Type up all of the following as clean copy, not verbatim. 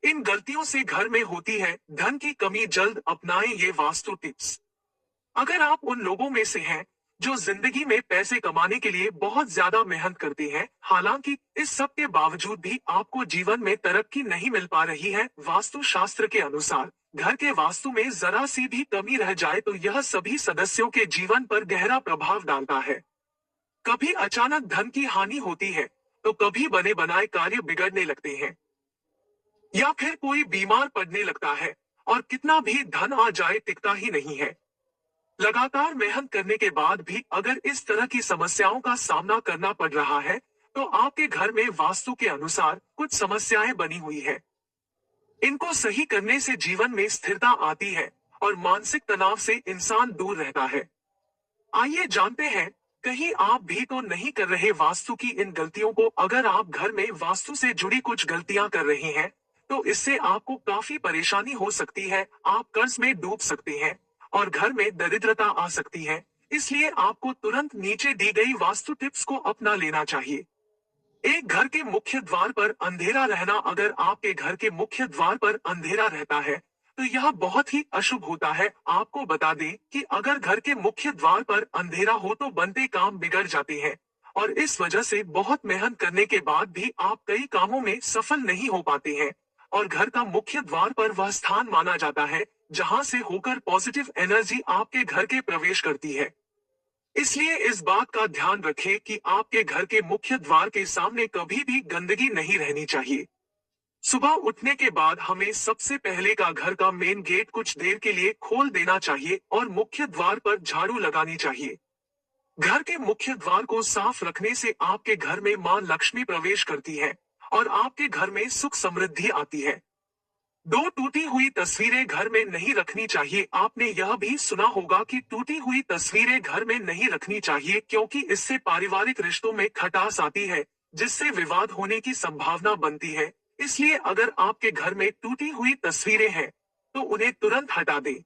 इन गलतियों से घर में होती है धन की कमी। जल्द अपनाएं ये वास्तु टिप्स। अगर आप उन लोगों में से हैं जो जिंदगी में पैसे कमाने के लिए बहुत ज्यादा मेहनत करते हैं, हालांकि इस सब के बावजूद भी आपको जीवन में तरक्की नहीं मिल पा रही है, वास्तु शास्त्र के अनुसार घर के वास्तु में जरा सी भी कमी रह जाए तो यह सभी सदस्यों के जीवन पर गहरा प्रभाव डालता है। कभी अचानक धन की हानि होती है, तो कभी बने बनाए कार्य बिगड़ने लगते हैं, या फिर कोई बीमार पड़ने लगता है, और कितना भी धन आ जाए टिकता ही नहीं है। लगातार मेहनत करने के बाद भी अगर इस तरह की समस्याओं का सामना करना पड़ रहा है, तो आपके घर में वास्तु के अनुसार कुछ समस्याएं बनी हुई है। इनको सही करने से जीवन में स्थिरता आती है और मानसिक तनाव से इंसान दूर रहता है। आइए जानते हैं, कहीं आप भी तो नहीं कर रहे वास्तु की इन गलतियों को। अगर आप घर में वास्तु से जुड़ी कुछ गलतियां कर रहे हैं, तो इससे आपको काफी परेशानी हो सकती है। आप कर्ज में डूब सकते हैं और घर में दरिद्रता आ सकती है। इसलिए आपको तुरंत नीचे दी गई वास्तु टिप्स को अपना लेना चाहिए। एक घर के मुख्य द्वार पर अंधेरा रहना। अगर आपके घर के मुख्य द्वार पर अंधेरा रहता है, तो यह बहुत ही अशुभ होता है। आपको बता दें कि अगर घर के मुख्य द्वार पर अंधेरा हो तो बनते काम बिगड़ जाते हैं, और इस वजह से बहुत मेहनत करने के बाद भी आप कई कामों में सफल नहीं हो पाते हैं। और घर का मुख्य द्वार पर वह स्थान माना जाता है जहां से होकर पॉजिटिव एनर्जी आपके घर के प्रवेश करती है। इसलिए इस बात का ध्यान रखें कि आपके घर के मुख्य द्वार के सामने कभी भी गंदगी नहीं रहनी चाहिए। सुबह उठने के बाद हमें सबसे पहले का घर का मेन गेट कुछ देर के लिए खोल देना चाहिए और मुख्य द्वार पर झाड़ू लगानी चाहिए। घर के मुख्य द्वार को साफ रखने से आपके घर में मां लक्ष्मी प्रवेश करती है और आपके घर में सुख समृद्धि आती है। दो टूटी हुई तस्वीरें घर में नहीं रखनी चाहिए। आपने यह भी सुना होगा कि टूटी हुई तस्वीरें घर में नहीं रखनी चाहिए, क्योंकि इससे पारिवारिक रिश्तों में खटास आती है, जिससे विवाद होने की संभावना बनती है। इसलिए अगर आपके घर में टूटी हुई तस्वीरें हैं, तो उन्हें तुरंत हटा दें।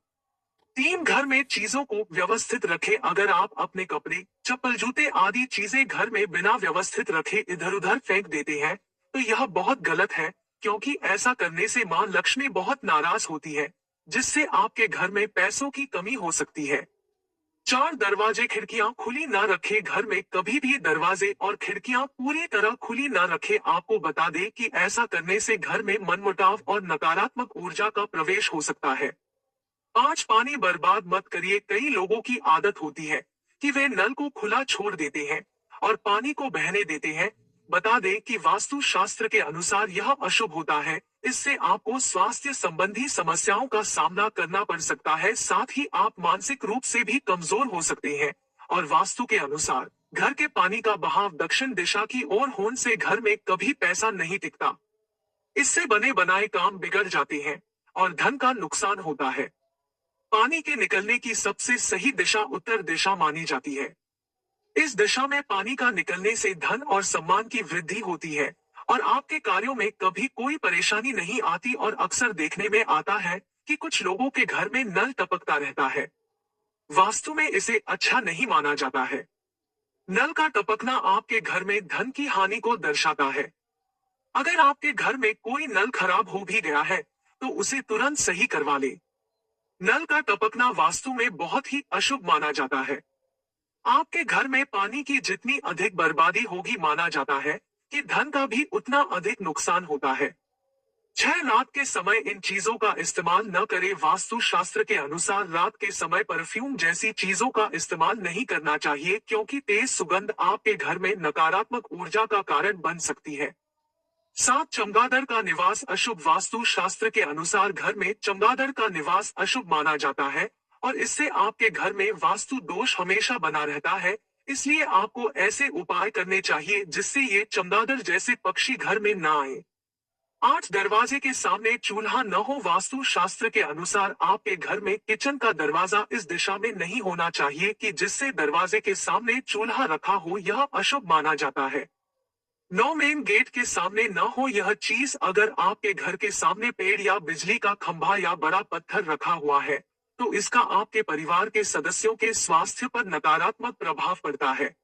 तीन, घर में चीजों को व्यवस्थित रखें। अगर आप अपने कपड़े, चप्पल, जूते आदि चीजें घर में बिना व्यवस्थित रखे इधर उधर फेंक देते हैं, तो यह बहुत गलत है, क्योंकि ऐसा करने से मां लक्ष्मी बहुत नाराज होती है, जिससे आपके घर में पैसों की कमी हो सकती है। चार, दरवाजे खिड़कियां खुली ना रखें। घर में कभी भी दरवाजे और खिड़कियां पूरी तरह खुली ना रखें। आपको बता दें कि ऐसा करने से घर में मनमुटाव और नकारात्मक ऊर्जा का प्रवेश हो सकता है। पांच, पानी बर्बाद मत करिए। कई लोगों की आदत होती है कि वे नल को खुला छोड़ देते हैं और पानी को बहने देते हैं। बता दें कि वास्तु शास्त्र के अनुसार यह अशुभ होता है। इससे आपको स्वास्थ्य संबंधी समस्याओं का सामना करना पड़ सकता है, साथ ही आप मानसिक रूप से भी कमजोर हो सकते हैं। और वास्तु के अनुसार घर के पानी का बहाव दक्षिण दिशा की ओर होने से घर में कभी पैसा नहीं टिकता। इससे बने बनाए काम बिगड़ जाते हैं और धन का नुकसान होता है। पानी के निकलने की सबसे सही दिशा उत्तर दिशा मानी जाती है। इस दिशा में पानी का निकलने से धन और सम्मान की वृद्धि होती है और आपके कार्यों में कभी कोई परेशानी नहीं आती। और अक्सर देखने में आता है कि कुछ लोगों के घर में नल टपकता रहता है। वास्तु में इसे अच्छा नहीं माना जाता है। नल का टपकना आपके घर में धन की हानि को दर्शाता है। अगर आपके घर में कोई नल खराब हो भी गया है, तो उसे तुरंत सही करवा ले। नल का टपकना वास्तु में बहुत ही अशुभ माना जाता है। आपके घर में पानी की जितनी अधिक बर्बादी होगी, माना जाता है कि धन का भी उतना अधिक नुकसान होता है। छह, रात के समय इन चीजों का इस्तेमाल न करें। वास्तु शास्त्र के अनुसार रात के समय परफ्यूम जैसी चीजों का इस्तेमाल नहीं करना चाहिए, क्योंकि तेज सुगंध आपके घर में नकारात्मक ऊर्जा का कारण बन सकती है। सात, चमगादड़ का निवास अशुभ। वास्तु शास्त्र के अनुसार घर में चमगादड़ का निवास अशुभ माना जाता है और इससे आपके घर में वास्तु दोष हमेशा बना रहता है। इसलिए आपको ऐसे उपाय करने चाहिए जिससे ये चमगादड़ जैसे पक्षी घर में ना आए। आठ, दरवाजे के सामने चूल्हा न हो। वास्तु शास्त्र के अनुसार आपके घर में किचन का दरवाजा इस दिशा में नहीं होना चाहिए कि जिससे दरवाजे के सामने चूल्हा रखा हो, यह अशुभ माना जाता है। नौ, मेन गेट के सामने न हो यह चीज। अगर आपके घर के सामने पेड़ या बिजली का खंभा या बड़ा पत्थर रखा हुआ है, तो इसका आपके परिवार के सदस्यों के स्वास्थ्य पर नकारात्मक प्रभाव पड़ता है।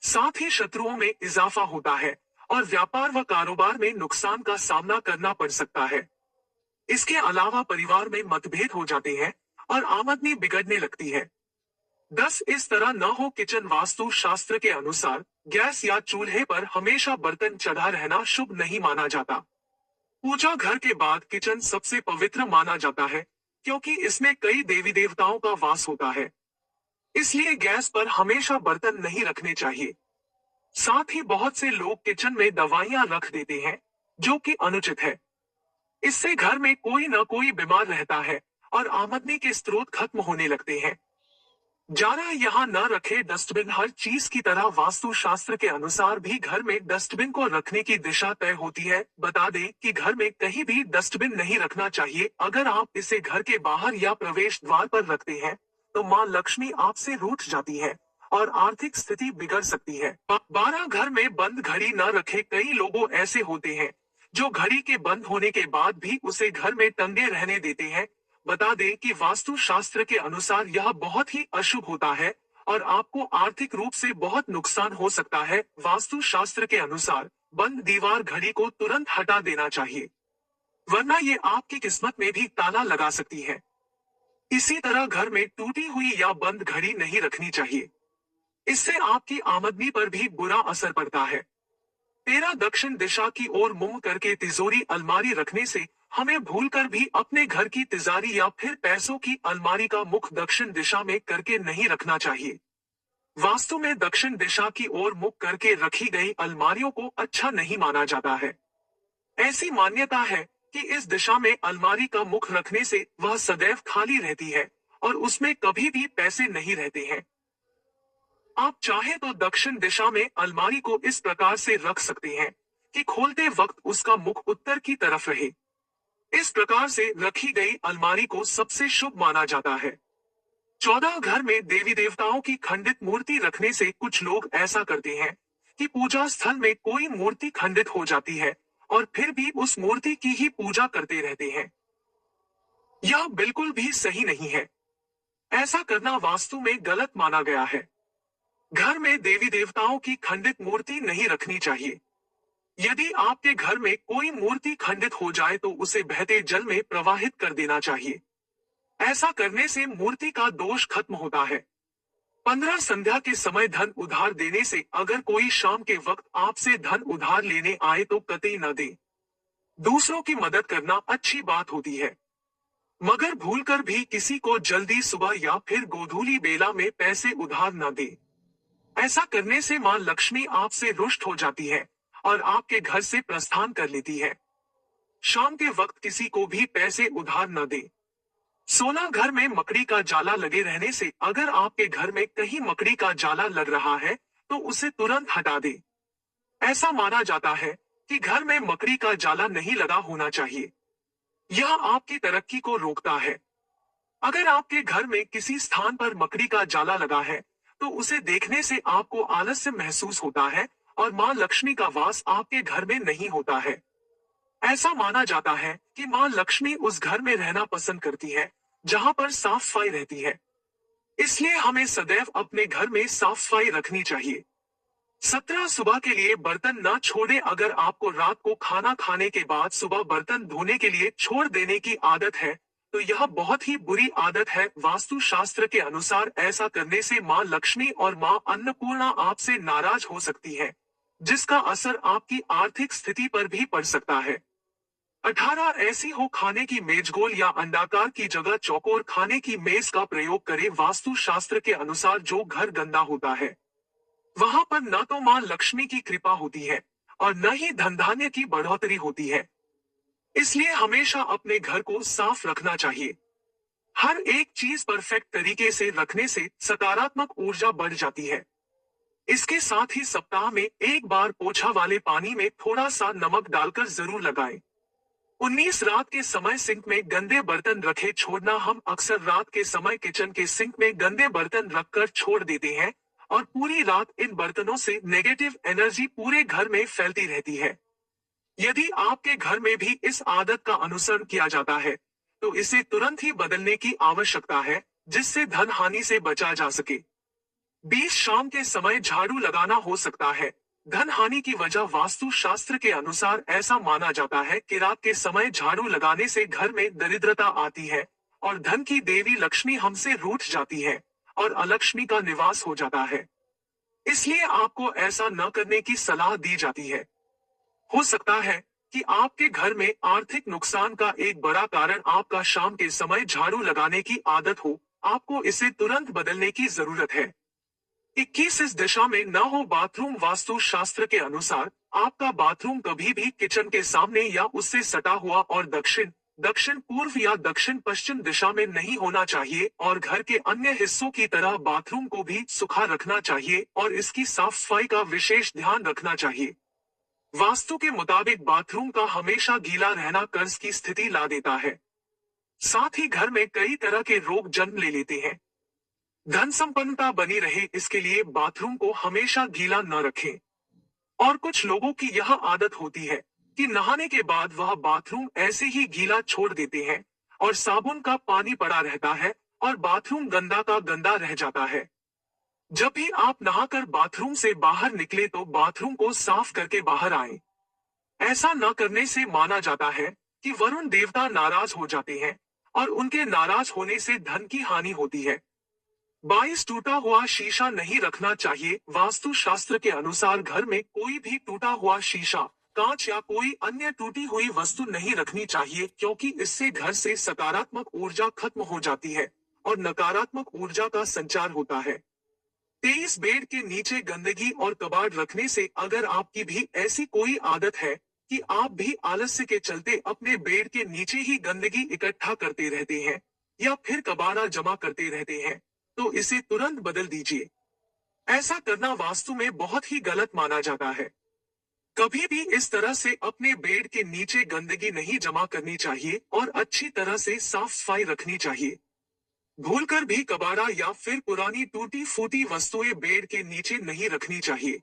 साथ ही शत्रुओं में इजाफा होता है और व्यापार व कारोबार में नुकसान का सामना करना पड़ सकता है। इसके अलावा परिवार में मतभेद हो जाते हैं और आमदनी बिगड़ने लगती है। 10 इस तरह न हो। किचन वास्तु शास्त्र के अनुसार गैस या चूल्हे पर हमेशा बर्तन चढ़ा रहना शुभ नहीं माना जाता। पूजा घर के बाद किचन सबसे पवित्र माना जाता है, क्योंकि इसमें कई देवी देवताओं का वास होता है। इसलिए गैस पर हमेशा बर्तन नहीं रखने चाहिए। साथ ही बहुत से लोग किचन में दवाइयां रख देते हैं, जो कि अनुचित है। इससे घर में कोई न कोई बीमार रहता है और आमदनी के स्रोत खत्म होने लगते हैं। जाना यहाँ न रखे। डस्टबिन हर चीज की तरह वास्तु शास्त्र के अनुसार भी घर में डस्टबिन को रखने की दिशा तय होती है। बता दें कि घर में कहीं भी डस्टबिन नहीं रखना चाहिए। अगर आप इसे घर के बाहर या प्रवेश द्वार पर रखते हैं, तो माँ लक्ष्मी आपसे रूठ जाती है और आर्थिक स्थिति बिगड़ सकती है। 12 घर में बंद घड़ी न रखे। कई लोगों ऐसे होते हैं जो घड़ी के बंद होने के बाद भी उसे घर में टंगे रहने देते हैं। बता दें कि वास्तु शास्त्र के अनुसार यह बहुत ही अशुभ होता है और आपको आर्थिक रूप से बहुत नुकसान हो सकता है। वास्तु शास्त्र के अनुसार बंद दीवार घड़ी को तुरंत हटा देना चाहिए, वरना ये आपकी किस्मत में भी ताला लगा सकती है। इसी तरह घर में टूटी हुई या बंद घड़ी नहीं रखनी चाहिए। इससे आपकी आमदनी पर भी बुरा असर पड़ता है। 13 दक्षिण दिशा की ओर मुंह करके तिजोरी अलमारी रखने से हमें भूलकर भी अपने घर की तिजोरी या फिर पैसों की अलमारी का मुख दक्षिण दिशा में करके नहीं रखना चाहिए। वास्तु में दक्षिण दिशा की ओर मुख करके रखी गई अलमारियों को अच्छा नहीं माना जाता है। ऐसी मान्यता है कि इस दिशा में अलमारी का मुख रखने से वह सदैव खाली रहती है और उसमें कभी भी पैसे नहीं रहते हैं। आप चाहे तो दक्षिण दिशा में अलमारी को इस प्रकार से रख सकते हैं कि खोलते वक्त उसका मुख उत्तर की तरफ रहे। इस प्रकार से रखी गई अलमारी को सबसे शुभ माना जाता है। 14 घर में देवी देवताओं की खंडित मूर्ति रखने से कुछ लोग ऐसा करते हैं कि पूजा स्थल में कोई मूर्ति खंडित हो जाती है और फिर भी उस मूर्ति की ही पूजा करते रहते हैं। यह बिल्कुल भी सही नहीं है। ऐसा करना वास्तु में गलत माना गया है। घर में देवी देवताओं की खंडित मूर्ति नहीं रखनी चाहिए। यदि आपके घर में कोई मूर्ति खंडित हो जाए तो उसे बहते जल में प्रवाहित कर देना चाहिए। ऐसा करने से मूर्ति का दोष खत्म होता है। 15 संध्या के समय धन उधार देने से अगर कोई शाम के वक्त आपसे धन उधार लेने आए तो कतई न दे। दूसरों की मदद करना अच्छी बात होती है, मगर भूलकर भी किसी को जल्दी सुबह या फिर गोधूली बेला में पैसे उधार न दे। ऐसा करने से मां लक्ष्मी आपसे रुष्ट हो जाती है और आपके घर से प्रस्थान कर लेती है। शाम के वक्त किसी को भी पैसे उधार न दे। 16 घर में मकड़ी का जाला लगे रहने से अगर आपके घर में कहीं मकड़ी का जाला लग रहा है तो उसे तुरंत हटा दे। ऐसा माना जाता है कि घर में मकड़ी का जाला नहीं लगा होना चाहिए। यह आपकी तरक्की को रोकता है। अगर आपके घर में किसी स्थान पर मकड़ी का जाला लगा है तो उसे देखने से आपको आलस्य महसूस होता है और मां लक्ष्मी का वास आपके घर में नहीं होता है। ऐसा माना जाता है कि मां लक्ष्मी उस घर में रहना पसंद करती है जहां पर साफ सफाई रहती है। इसलिए हमें सदैव अपने घर में साफ सफाई रखनी चाहिए। 17 सुबह के लिए बर्तन न छोड़ें। अगर आपको रात को खाना खाने के बाद सुबह बर्तन धोने के लिए छोड़ देने की आदत है तो यह बहुत ही बुरी आदत है। वास्तु शास्त्र के अनुसार ऐसा करने से मां लक्ष्मी और मां अन्नपूर्णा आपसे नाराज हो सकती है, जिसका असर आपकी आर्थिक स्थिति पर भी पड़ सकता है। 18 ऐसी हो खाने की मेज गोल या अंडाकार की जगह चौकोर खाने की मेज का प्रयोग करें। वास्तु शास्त्र के अनुसार जो घर गंदा होता है वहां पर न तो मां लक्ष्मी की कृपा होती है और न ही धन धान्य की बढ़ोतरी होती है। इसलिए हमेशा अपने घर को साफ रखना चाहिए। हर एक चीज परफेक्ट तरीके से रखने से सकारात्मक ऊर्जा बढ़ जाती है। इसके साथ ही सप्ताह में एक बार पोछा वाले पानी में थोड़ा सा नमक डालकर जरूर लगाएं। 19 रात के समय सिंक में गंदे बर्तन रखे छोड़ना। हम अक्सर रात के समय किचन के सिंक में गंदे बर्तन रखकर छोड़ देते हैं और पूरी रात इन बर्तनों से नेगेटिव एनर्जी पूरे घर में फैलती रहती है। यदि आपके घर में भी इस आदत का अनुसरण किया जाता है तो इसे तुरंत ही बदलने की आवश्यकता है, जिससे धन हानि से बचा जा सके। 20 शाम के समय झाड़ू लगाना हो सकता है, धन हानि की वजह वास्तु शास्त्र के अनुसार ऐसा माना जाता है कि रात के समय झाड़ू लगाने से घर में दरिद्रता आती है और धन की देवी लक्ष्मी हमसे रूठ जाती है और अलक्ष्मी का निवास हो जाता है। इसलिए आपको ऐसा न करने की सलाह दी जाती है। हो सकता है कि आपके घर में आर्थिक नुकसान का एक बड़ा कारण आपका शाम के समय झाड़ू लगाने की आदत हो। आपको इसे तुरंत बदलने की जरूरत है। 21 इस दिशा में न हो बाथरूम वास्तु शास्त्र के अनुसार आपका बाथरूम कभी भी किचन के सामने या उससे सटा हुआ और दक्षिण दक्षिण पूर्व या दक्षिण पश्चिम दिशा में नहीं होना चाहिए और घर के अन्य हिस्सों की तरह बाथरूम को भी सुखा रखना चाहिए और इसकी साफ सफाई का विशेष ध्यान रखना चाहिए। वास्तु के मुताबिक बाथरूम का हमेशा गीला रहना कर्ज की स्थिति ला देता है। साथ ही घर में कई तरह के रोग जन्म ले लेते हैं। धन संपन्नता बनी रहे इसके लिए बाथरूम को हमेशा गीला न रखें। और कुछ लोगों की यह आदत होती है कि नहाने के बाद वह बाथरूम ऐसे ही गीला छोड़ देते हैं और साबुन का पानी पड़ा रहता है और बाथरूम गंदा का गंदा रह जाता है। जब भी आप नहाकर बाथरूम से बाहर निकले तो बाथरूम को साफ करके बाहर आएं। ऐसा न करने से माना जाता है कि वरुण देवता नाराज हो जाते हैं और उनके नाराज होने से धन की हानि होती है। 22 टूटा हुआ शीशा नहीं रखना चाहिए। वास्तु शास्त्र के अनुसार घर में कोई भी टूटा हुआ शीशा, कांच या कोई अन्य टूटी हुई वस्तु नहीं रखनी चाहिए क्योंकि इससे घर से सकारात्मक ऊर्जा खत्म हो जाती है और नकारात्मक ऊर्जा का संचार होता है। 23 बेड के नीचे गंदगी और कबाड़ रखने से अगर आपकी भी ऐसी कोई आदत है कि आप भी आलस्य के चलते अपने बेड के नीचे ही गंदगी इकट्ठा करते रहते हैं या फिर कबाड़ा जमा करते रहते हैं तो इसे तुरंत बदल दीजिए। ऐसा करना वास्तु में बहुत ही गलत माना जाता है। कभी भी इस तरह से अपने बेड के नीचे गंदगी नहीं जमा करनी चाहिए और अच्छी तरह से साफ सफाई रखनी चाहिए। भूलकर भी कबाड़ा या फिर पुरानी टूटी फूटी वस्तुएं बेड के नीचे नहीं रखनी चाहिए।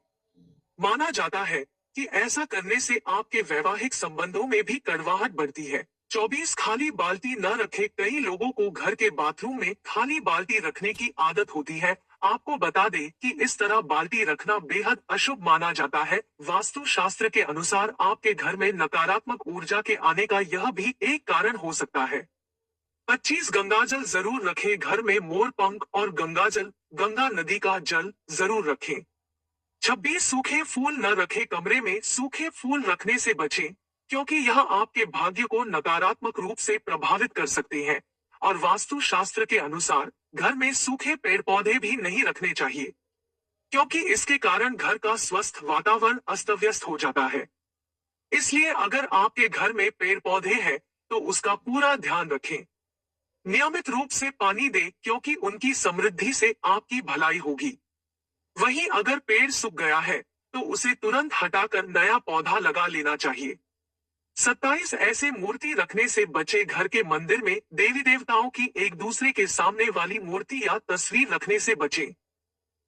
माना जाता है कि ऐसा करने से आपके वैवाहिक संबंधों में भी कड़वाहट बढ़ती है। 24 खाली बाल्टी न रखे। कई लोगों को घर के बाथरूम में खाली बाल्टी रखने की आदत होती है। आपको बता दें कि इस तरह बाल्टी रखना बेहद अशुभ माना जाता है। वास्तु शास्त्र के अनुसार आपके घर में नकारात्मक ऊर्जा के आने का यह भी एक कारण हो सकता है। 25 गंगाजल जरूर रखें। घर में मोर पंख और गंगाजल, गंगा नदी का जल जरूर रखें। 26 सूखे फूल न रखें। कमरे में सूखे फूल रखने से बचें क्योंकि यह आपके भाग्य को नकारात्मक रूप से प्रभावित कर सकते हैं और वास्तु शास्त्र के अनुसार घर में सूखे पेड़ पौधे भी नहीं रखने चाहिए क्योंकि इसके कारण घर का स्वस्थ वातावरण अस्त व्यस्त हो जाता है। इसलिए अगर आपके घर में पेड़ पौधे हैं तो उसका पूरा ध्यान रखें। नियमित रूप से पानी दें क्योंकि उनकी समृद्धि से आपकी भलाई होगी। वहीं अगर पेड़ सूख गया है तो उसे तुरंत हटाकर नया पौधा लगा लेना चाहिए। 27 ऐसे मूर्ति रखने से बचे। घर के मंदिर में देवी देवताओं की एक दूसरे के सामने वाली मूर्ति या तस्वीर रखने से बचें।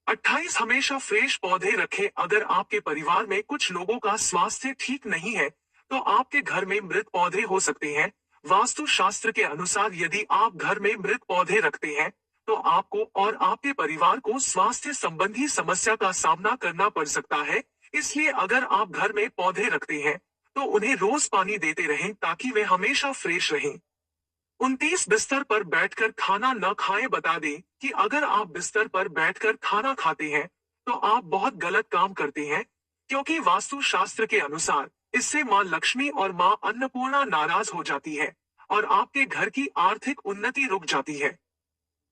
28 हमेशा फ्रेश पौधे रखें। अगर आपके परिवार में कुछ लोगों का स्वास्थ्य ठीक नहीं है तो आपके घर में मृत पौधे हो सकते हैं। वास्तु शास्त्र के अनुसार यदि आप घर में मृत पौधे रखते हैं तो आपको और आपके परिवार को स्वास्थ्य संबंधी समस्या का सामना करना पड़ सकता है। इसलिए अगर आप घर में पौधे रखते हैं तो उन्हें रोज पानी देते रहें ताकि वे हमेशा फ्रेश रहें। 29 बिस्तर पर बैठकर खाना न खाएं। बता दें कि अगर आप बिस्तर पर बैठकर खाना खाते हैं तो आप बहुत गलत काम करते हैं क्योंकि वास्तु शास्त्र के अनुसार इससे मां लक्ष्मी और मां अन्नपूर्णा नाराज हो जाती है और आपके घर की आर्थिक उन्नति रुक जाती है।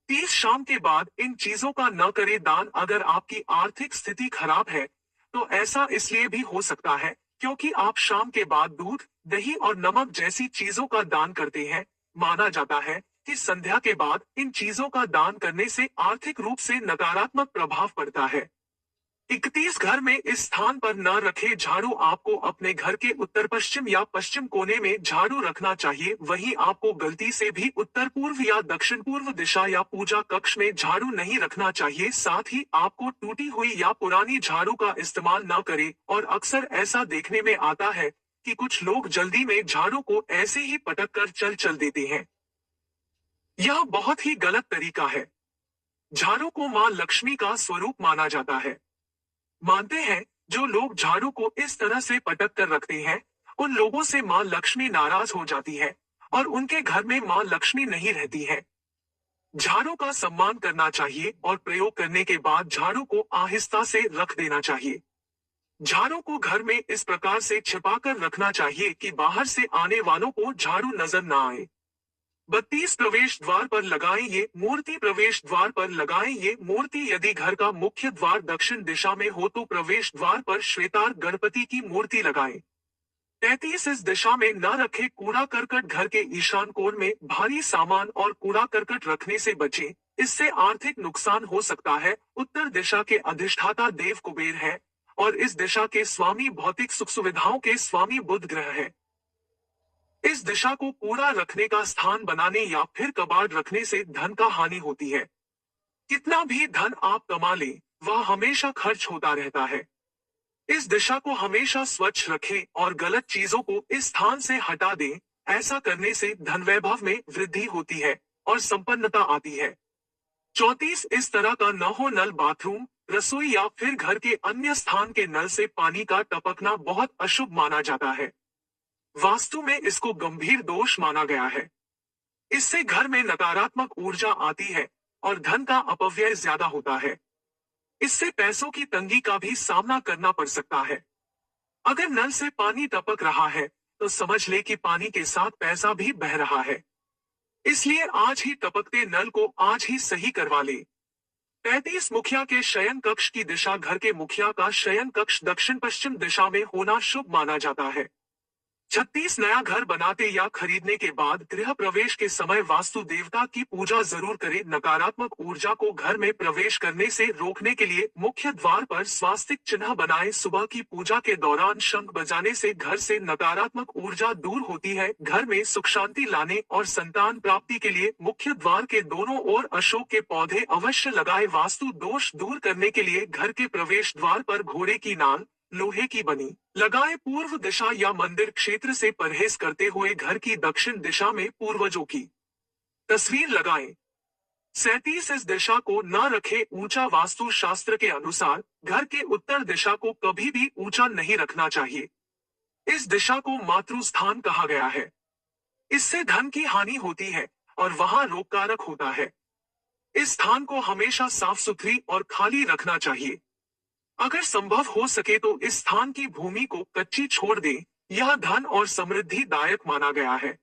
30 शाम के बाद इन चीजों का न करें दान। अगर आपकी आर्थिक स्थिति खराब है तो ऐसा इसलिए भी हो सकता है क्योंकि आप शाम के बाद दूध, दही और नमक जैसी चीजों का दान करते हैं। माना जाता है कि संध्या के बाद इन चीजों का दान करने से आर्थिक रूप से नकारात्मक प्रभाव पड़ता है। 31 घर में इस स्थान पर न रखे झाड़ू। आपको अपने घर के उत्तर पश्चिम या पश्चिम कोने में झाड़ू रखना चाहिए। वहीं आपको गलती से भी उत्तर पूर्व या दक्षिण पूर्व दिशा या पूजा कक्ष में झाड़ू नहीं रखना चाहिए। साथ ही आपको टूटी हुई या पुरानी झाड़ू का इस्तेमाल न करें और अक्सर ऐसा देखने में आता है कि कुछ लोग जल्दी में झाड़ू को ऐसे ही पटक कर चल देते हैं। यह बहुत ही गलत तरीका है। झाड़ू को मां लक्ष्मी का स्वरूप माना जाता है। मानते हैं जो लोग झाड़ू को इस तरह से पटक कर रखते हैं, उन लोगों से माँ लक्ष्मी नाराज हो जाती है और उनके घर में माँ लक्ष्मी नहीं रहती है। झाड़ू का सम्मान करना चाहिए और प्रयोग करने के बाद झाड़ू को आहिस्ता से रख देना चाहिए। झाड़ू को घर में इस प्रकार से छिपा कर रखना चाहिए कि बाहर से आने वालों को झाड़ू नजर न आए। 32 प्रवेश द्वार पर लगाएं ये मूर्ति। प्रवेश द्वार पर लगाएं ये मूर्ति। यदि घर का मुख्य द्वार दक्षिण दिशा में हो तो प्रवेश द्वार पर श्वेतार गणपति की मूर्ति लगाएं। 33 इस दिशा में न रखे कूड़ा करकट। घर के ईशान कोण में भारी सामान और कूड़ा करकट रखने से बचें, इससे आर्थिक नुकसान हो सकता है। उत्तर दिशा के अधिष्ठाता देव कुबेर है और इस दिशा के स्वामी भौतिक सुख सुविधाओं के स्वामी बुध ग्रह है। इस दिशा को कूड़ा रखने का स्थान बनाने या फिर कबाड़ रखने से धन का हानि होती है। कितना भी धन आप कमा लें, वह हमेशा खर्च होता रहता है। इस दिशा को हमेशा स्वच्छ रखें और गलत चीजों को इस स्थान से हटा दें। ऐसा करने से धन वैभव में वृद्धि होती है और संपन्नता आती है। 34 इस तरह का न हो नल बाथरूम, रसोई या फिर घर के अन्य स्थान के नल से पानी का टपकना बहुत अशुभ माना जाता है। वास्तु में इसको गंभीर दोष माना गया है। इससे घर में नकारात्मक ऊर्जा आती है और धन का अपव्यय ज्यादा होता है। इससे पैसों की तंगी का भी सामना करना पड़ सकता है। अगर नल से पानी टपक रहा है तो समझ ले कि पानी के साथ पैसा भी बह रहा है। इसलिए आज ही टपकते नल को आज ही सही करवा ले। 35 मुखिया के शयन कक्ष की दिशा। घर के मुखिया का शयन कक्ष दक्षिण पश्चिम दिशा में होना शुभ माना जाता है। 36 नया घर बनाते या खरीदने के बाद गृह प्रवेश के समय वास्तु देवता की पूजा जरूर करें। नकारात्मक ऊर्जा को घर में प्रवेश करने से रोकने के लिए मुख्य द्वार पर स्वास्तिक चिन्ह बनाएं। सुबह की पूजा के दौरान शंख बजाने से घर से नकारात्मक ऊर्जा दूर होती है। घर में सुख शांति लाने और संतान प्राप्ति के लिए मुख्य द्वार के दोनों ओर अशोक के पौधे अवश्य लगाए। वास्तु दोष दूर करने के लिए घर के प्रवेश द्वार पर घोड़े की नाल लोहे की बनी लगाए। पूर्व दिशा या मंदिर क्षेत्र से परहेज करते हुए घर की दक्षिण दिशा में पूर्वजों की तस्वीर लगाएं। 37 इस दिशा को न रखे ऊंचा। वास्तु शास्त्र के अनुसार घर के उत्तर दिशा को कभी भी ऊंचा नहीं रखना चाहिए। इस दिशा को मातृस्थान कहा गया है। इससे धन की हानि होती है और वहां रोगकारक होता है। इस स्थान को हमेशा साफ सुथरी और खाली रखना चाहिए। अगर संभव हो सके तो इस स्थान की भूमि को कच्ची छोड़ दें। यह धन और समृद्धि दायक माना गया है।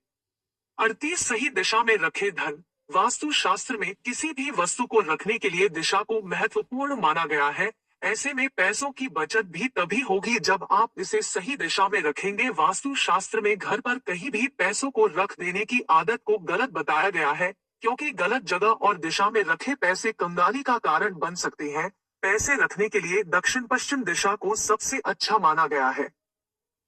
38 सही दिशा में रखे धन। वास्तु शास्त्र में किसी भी वस्तु को रखने के लिए दिशा को महत्वपूर्ण माना गया है। ऐसे में पैसों की बचत भी तभी होगी जब आप इसे सही दिशा में रखेंगे। वास्तु शास्त्र में घर पर कहीं भी पैसों को रख देने की आदत को गलत बताया गया है, क्योंकि गलत जगह और दिशा में रखे पैसे कंगाली का कारण बन सकते हैं। पैसे रखने के लिए दक्षिण पश्चिम दिशा को सबसे अच्छा माना गया है।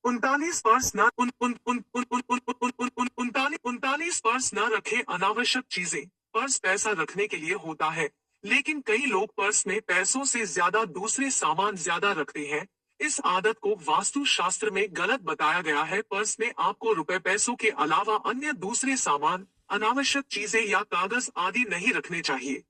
39 पर्स न 39 पर्स न रखे। अनावश्यक चीजें। पर्स पैसा रखने के लिए होता है, लेकिन कई लोग पर्स में पैसों से ज्यादा दूसरे सामान ज्यादा रखते हैं। इस आदत को वास्तु शास्त्र में गलत बताया गया है। पर्स में आपको रुपए पैसों के अलावा अन्य दूसरे सामान, अनावश्यक चीजें या कागज आदि नहीं रखने चाहिए।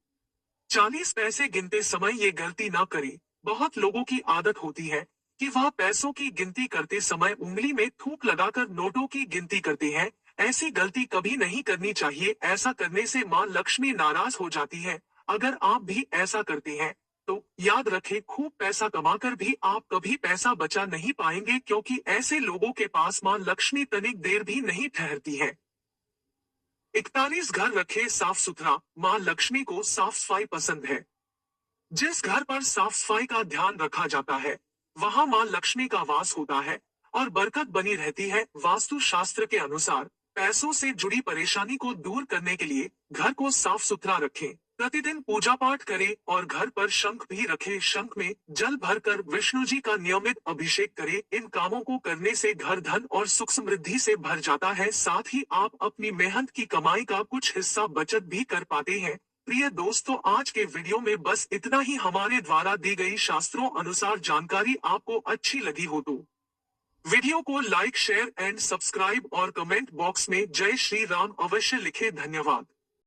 40 पैसे गिनते समय ये गलती ना करें। बहुत लोगों की आदत होती है कि वह पैसों की गिनती करते समय उंगली में थूक लगाकर नोटों की गिनती करते हैं। ऐसी गलती कभी नहीं करनी चाहिए। ऐसा करने से मां लक्ष्मी नाराज हो जाती है। अगर आप भी ऐसा करते हैं तो याद रखें, खूब पैसा कमाकर भी आप कभी पैसा बचा नहीं पाएंगे, क्योंकि ऐसे लोगों के पास मां लक्ष्मी तनिक देर भी नहीं ठहरती है। 41 घर रखे साफ सुथरा। मां लक्ष्मी को साफ सफाई पसंद है। जिस घर पर साफ सफाई का ध्यान रखा जाता है, वहां मां लक्ष्मी का वास होता है और बरकत बनी रहती है। वास्तु शास्त्र के अनुसार पैसों से जुड़ी परेशानी को दूर करने के लिए घर को साफ सुथरा रखें। प्रतिदिन पूजा पाठ करें और घर पर शंख भी रखें। शंख में जल भरकर विष्णु जी का नियमित अभिषेक करें। इन कामों को करने से घर धन और सुख समृद्धि से भर जाता है। साथ ही आप अपनी मेहनत की कमाई का कुछ हिस्सा बचत भी कर पाते हैं। प्रिय दोस्तों, आज के वीडियो में बस इतना ही। हमारे द्वारा दी गई शास्त्रों अनुसार जानकारी आपको अच्छी लगी हो तो वीडियो को लाइक, शेयर एंड सब्सक्राइब और कमेंट बॉक्स में जय श्री राम अवश्य लिखें। धन्यवाद।